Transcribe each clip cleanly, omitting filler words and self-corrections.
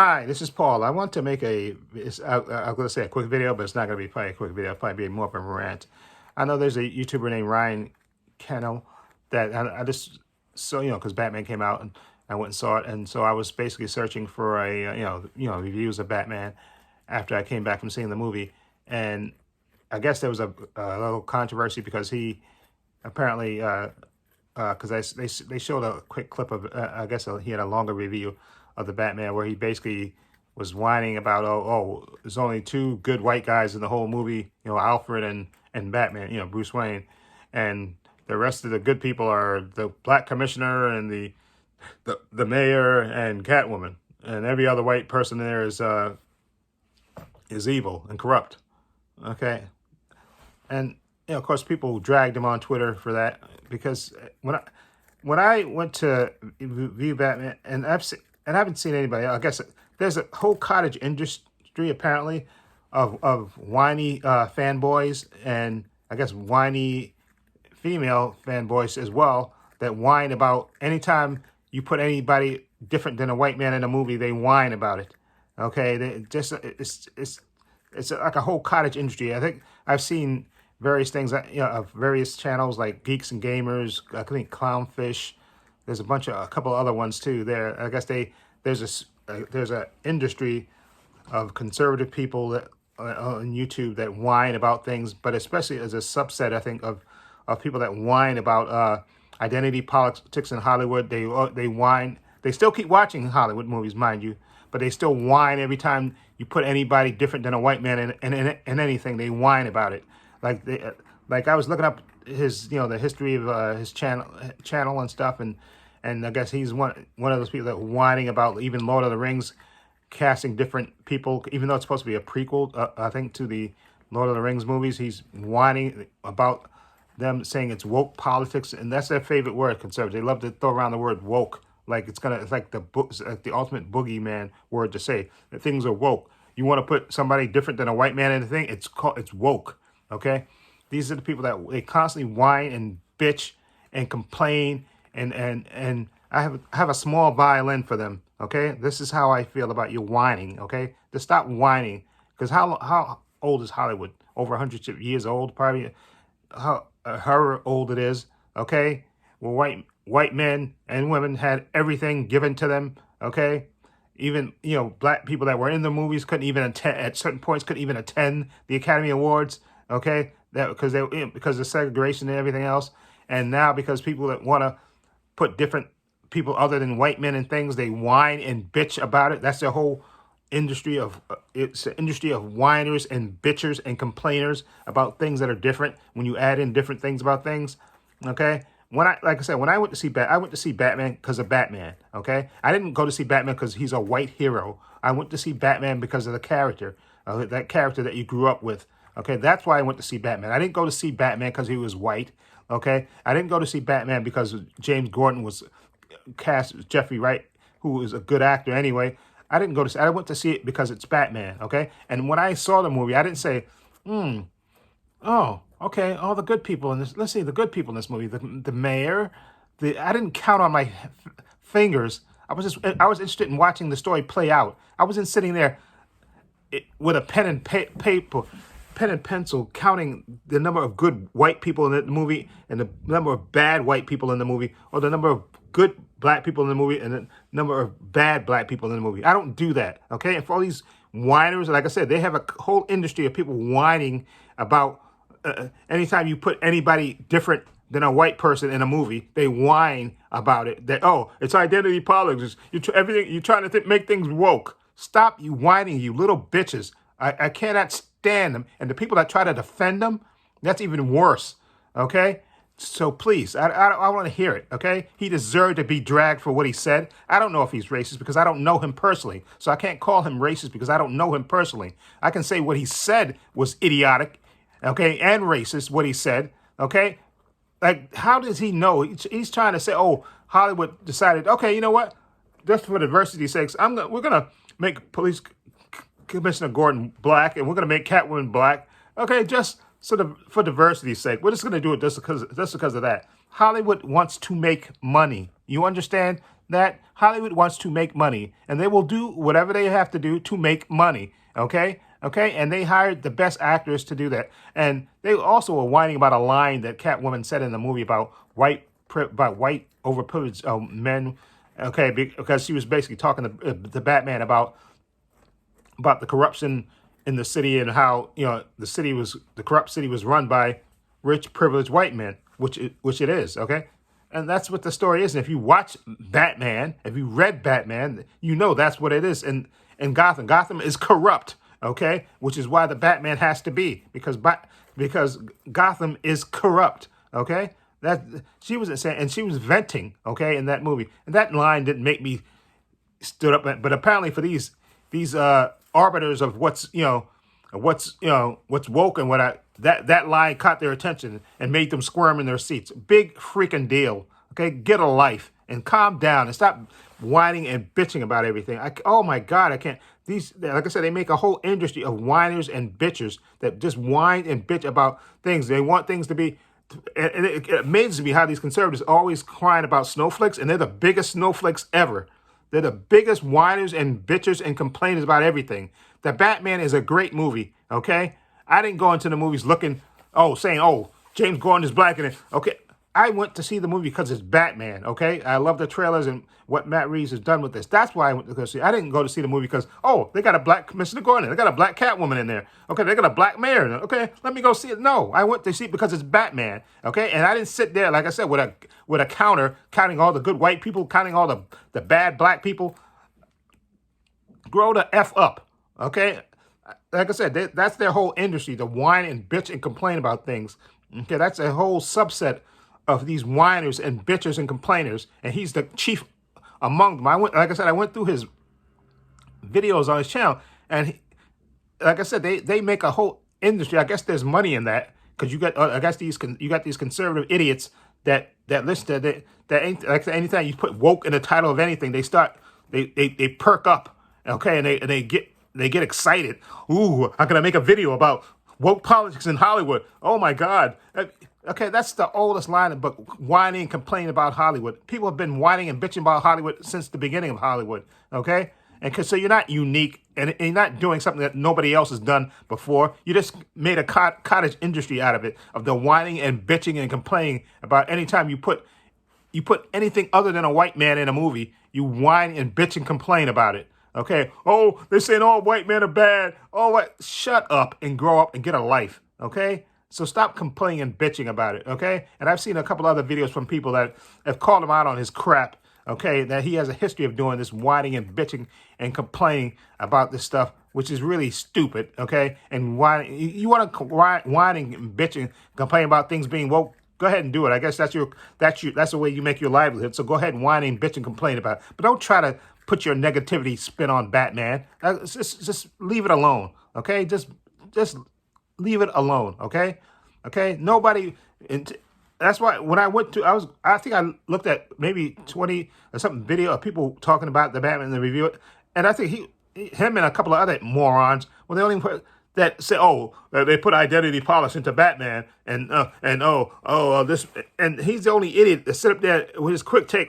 Hi, this is Paul. I want to make I'm going to say a quick video, but it's not going to be probably a quick video. It'll probably be more of a rant. I know there's a YouTuber named Ryan Kinel that I just saw, because Batman came out and I went and saw it. And so I was basically searching for reviews of Batman after I came back from seeing the movie. And I guess there was a little controversy because he apparently, because they showed a quick clip of, I guess he had a longer review of the Batman where he basically was whining about, there's only two good white guys in the whole movie, Alfred and Batman, Bruce Wayne, and the rest of the good people are the black commissioner and the mayor and Catwoman, and every other white person there is evil and corrupt. Okay, and of course, people dragged him on Twitter for that because when I went to view Batman, and I haven't seen anybody. I guess there's a whole cottage industry apparently of whiny fanboys, and I guess whiny female fanboys as well that whine about anytime you put anybody different than a white man in a movie, they whine about it. Okay, it's like a whole cottage industry. I think I've seen various things, of various channels like Geeks and Gamers. I think Clownfish. There's a couple other ones too. There, I guess there's a industry of conservative people that on YouTube that whine about things, but especially as a subset, I think of people that whine about identity politics in Hollywood. They whine. They still keep watching Hollywood movies, mind you, but they still whine every time you put anybody different than a white man in anything. They whine about it. Like I was looking up his the history of his channel and stuff, and I guess he's one of those people that whining about even Lord of the Rings casting different people, even though it's supposed to be a prequel, I think, to the Lord of the Rings movies. He's whining about them saying it's woke politics, and that's their favorite word, conservative. They love to throw around the word woke, like it's like the ultimate boogeyman word to say that things are woke. You want to put somebody different than a white man in a thing, it's woke. Okay, these are the people that they constantly whine and bitch and complain, and I have a small violin for them. Okay, this is how I feel about you whining. Okay, just stop whining, because how old is Hollywood? Over 100 years old, probably. However old it is. Okay, well, white men and women had everything given to them. Okay, even black people that were in the movies couldn't even attend at certain points. Couldn't even attend the Academy Awards. Okay, that because of segregation and everything else. And now because people that want to put different people other than white men and things, they whine and bitch about it. That's their whole industry of it's an industry of whiners and bitchers and complainers about things that are different. When you add in different things about things, okay. When I went to see I went to see Batman because of Batman. Okay, I didn't go to see Batman because he's a white hero. I went to see Batman because of the character, that character that you grew up with. Okay, that's why I went to see Batman. I didn't go to see Batman because he was white. Okay, I didn't go to see Batman because James Gordon was cast as Jeffrey Wright, who is a good actor anyway. I didn't go to see. I went to see it because it's Batman. Okay, and when I saw the movie, I didn't say, oh, okay, all the good people in this. Let's see the good people in this movie. The mayor. I didn't count on my fingers. I was interested in watching the story play out. I wasn't sitting there with a pen and paper, pen and pencil, counting the number of good white people in the movie and the number of bad white people in the movie, or the number of good black people in the movie and the number of bad black people in the movie. I don't do that, okay? And for all these whiners, like I said, they have a whole industry of people whining about anytime you put anybody different than a white person in a movie, they whine about it. That, it's identity politics. Everything you're trying to make things woke. Stop you whining, you little bitches. I cannot stand them. And the people that try to defend them, that's even worse. Okay? So please, I want to hear it. Okay? He deserved to be dragged for what he said. I don't know if he's racist because I don't know him personally. So I can't call him racist because I don't know him personally. I can say what he said was idiotic, okay, and racist, what he said, okay? Like, how does he know? He's trying to say, Hollywood decided, okay, you know what? Just for diversity's sake, we're going to make Police Commissioner Gordon black, and we're going to make Catwoman black. Okay, just sort of for diversity's sake. We're just going to do it just because of that. Hollywood wants to make money. You understand? that Hollywood wants to make money, and they will do whatever they have to do to make money. Okay, okay, and they hired the best actors to do that, and they also were whining about a line that Catwoman said in the movie about white overprivileged men. Okay, because she was basically talking to Batman about the corruption in the city and how the corrupt city was run by rich privileged white men, which it is. Okay, and that's what the story is. And if you watch Batman, if you read Batman, you know that's what it is. And in Gotham is corrupt. Okay, which is why the Batman has to be, because Gotham is corrupt. Okay, that she was saying, and she was venting. Okay, in that movie, and that line didn't make me stood up. But apparently, for these arbiters of what's woke and that line caught their attention and made them squirm in their seats. Big freaking deal. Okay, get a life and calm down and stop whining and bitching about everything. Oh my God, I can't. These, like I said, they make a whole industry of whiners and bitchers that just whine and bitch about things. They want things to be. And it amazes me how these conservatives are always crying about snowflakes, and they're the biggest snowflakes ever. They're the biggest whiners and bitchers and complainers about everything. The Batman is a great movie, okay? I didn't go into the movies saying, James Gordon is black in it. Okay, I went to see the movie because it's Batman, okay? I love the trailers and what Matt Reeves has done with this. That's why I went to go see. I didn't go to see the movie because, they got a black Commissioner Gordon. They got a black Catwoman in there. Okay, they got a black mayor in there. Okay, let me go see it. No, I went to see it because it's Batman, okay? And I didn't sit there, like I said, with a counter, counting all the good white people, counting all the bad black people. Grow the F up, okay? Like I said, that's their whole industry, to whine and bitch and complain about things. Okay, that's a whole subset of these whiners and bitchers and complainers, and he's the chief among them. I went through his videos on his channel, and like I said, they make a whole industry. I guess there's money in that because you got these conservative idiots that listen to that ain't like anytime you put woke in the title of anything, they perk up, okay, and they get excited. Ooh, I'm gonna make a video about woke politics in Hollywood. Oh my God. Okay, that's the oldest line of whining and complaining about Hollywood. People have been whining and bitching about Hollywood since the beginning of Hollywood. Okay, and so you're not unique, and you're not doing something that nobody else has done before. You just made a cottage industry out of it, of the whining and bitching and complaining about anytime you put anything other than a white man in a movie, you whine and bitch and complain about it. Okay. Oh, they're saying all white men are bad. Oh, what? Shut up and grow up and get a life. Okay. So stop complaining and bitching about it. Okay. And I've seen a couple other videos from people that have called him out on his crap. Okay. That he has a history of doing this whining and bitching and complaining about this stuff, which is really stupid. Okay. And you want to whining and bitching, complain about things being woke. Go ahead and do it. I guess that's the way you make your livelihood. So go ahead and whine and bitch and complain about it. But don't try to put your negativity spin on Batman. Just leave it alone. Okay? Just leave it alone. Okay? Okay? Nobody. That's why when I went to, I think I looked at maybe 20 or something video of people talking about the Batman and the review, and I think him and a couple of other morons were the only that say, they put identity polish into Batman, and this, and he's the only idiot that sit up there with his quick take.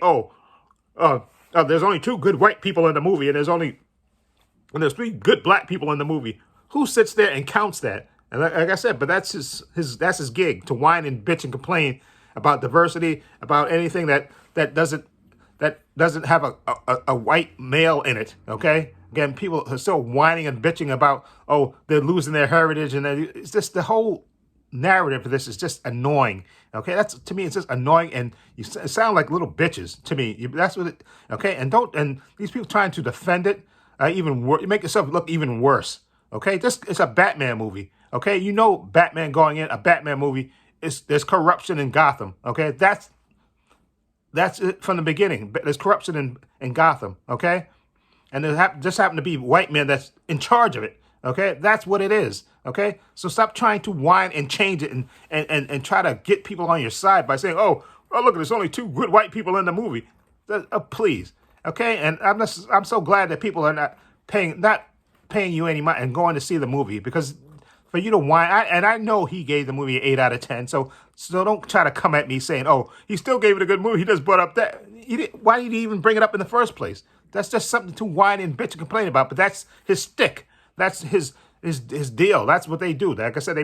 There's only 2 good white people in the movie, and there's 3 good black people in the movie. Who sits there and counts that? And like I said, but that's his gig, to whine and bitch and complain about diversity, about anything that doesn't have a white male in it. Okay. Again, people are still whining and bitching about, they're losing their heritage, and it's just the whole narrative for this is just annoying. Okay, to me, it's just annoying, and you sound like little bitches to me. That's what it. Okay, and these people trying to defend it, even worse. You make yourself look even worse. Okay, it's a Batman movie. Okay, you know Batman going in a Batman movie. There's corruption in Gotham. Okay, that's it from the beginning. There's corruption in Gotham. Okay. And there just happen to be white men that's in charge of it. Okay, that's what it is. Okay, so stop trying to whine and change it and try to get people on your side by saying, look, there's only 2 good white people in the movie. Please. Okay, and I'm so glad that people are not paying you any money and going to see the movie, because for you to whine, I know he gave the movie an 8 out of 10. So don't try to come at me saying, he still gave it a good movie. He just brought up that. Why did he even bring it up in the first place? That's just something to whine and bitch and complain about. But that's his stick. That's his deal. That's what they do. Like I said, they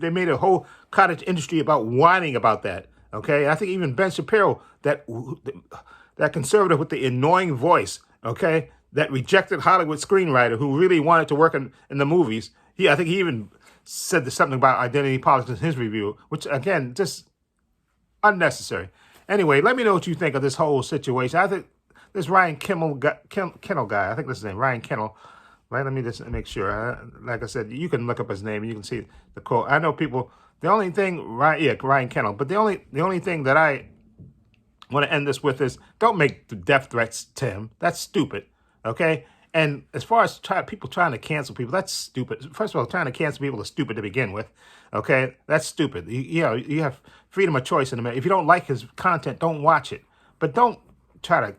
made a whole cottage industry about whining about that. Okay, and I think even Ben Shapiro, that conservative with the annoying voice, okay, that rejected Hollywood screenwriter who really wanted to work in the movies. I think he even said something about identity politics in his review, which again, just unnecessary. Anyway, let me know what you think of this whole situation. I think this Ryan Kinel guy, I think that's his name, Ryan Kinel. Right, let me just make sure. Like I said, you can look up his name and you can see the quote. I know people. The only thing, Ryan Kinel. But the only thing that I want to end this with is don't make the death threats to him. That's stupid. Okay. And as far as people trying to cancel people, that's stupid. First of all, trying to cancel people is stupid to begin with. Okay, that's stupid. You have freedom of choice in America. If you don't like his content, don't watch it. But don't try to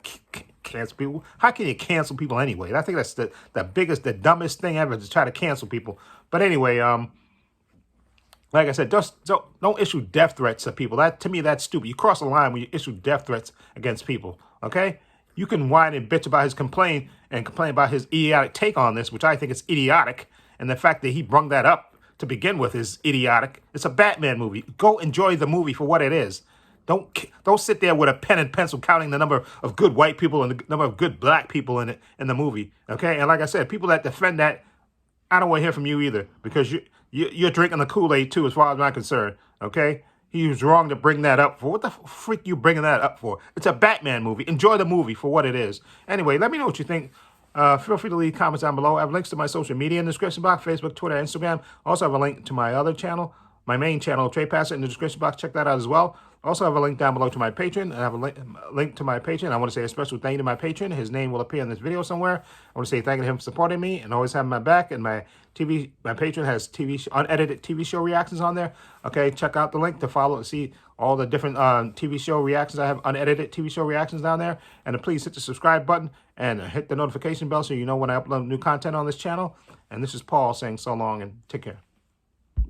cancel people. How can you cancel people anyway? I think that's the dumbest thing ever, to try to cancel people. But anyway, like I said, just don't issue death threats to people. To me, that's stupid. You cross the line when you issue death threats against people. Okay, you can whine and bitch about his complaint about his idiotic take on this, which I think is idiotic, and the fact that he brung that up to begin with is idiotic. It's a Batman movie. Go enjoy the movie for what it is. Don't sit there with a pen and pencil counting the number of good white people and the number of good black people in the movie. Okay, and like I said, people that defend that, I don't want to hear from you either, because you're drinking the Kool-Aid too, as far as I'm concerned. Okay, he was wrong to bring that up for. What the freak you bringing that up for? It's a Batman movie. Enjoy the movie for what it is. Anyway, let me know what you think. Feel free to leave comments down below. I have links to my social media in the description box: Facebook, Twitter, Instagram. Also have a link to my other channel, my main channel, Trepacer, in the description box. Check that out as well. Also have a link down below to my Patreon. I have a link to my Patreon. I want to say a special thank you to my patron. His name will appear in this video somewhere. I want to say thank you to him for supporting me and always having my back. And my patron has unedited TV show reactions on there. Okay, check out the link to follow and see all the different TV show reactions. I have unedited TV show reactions down there. And please hit the subscribe button and hit the notification bell so you know when I upload new content on this channel. And this is Paul saying so long and take care.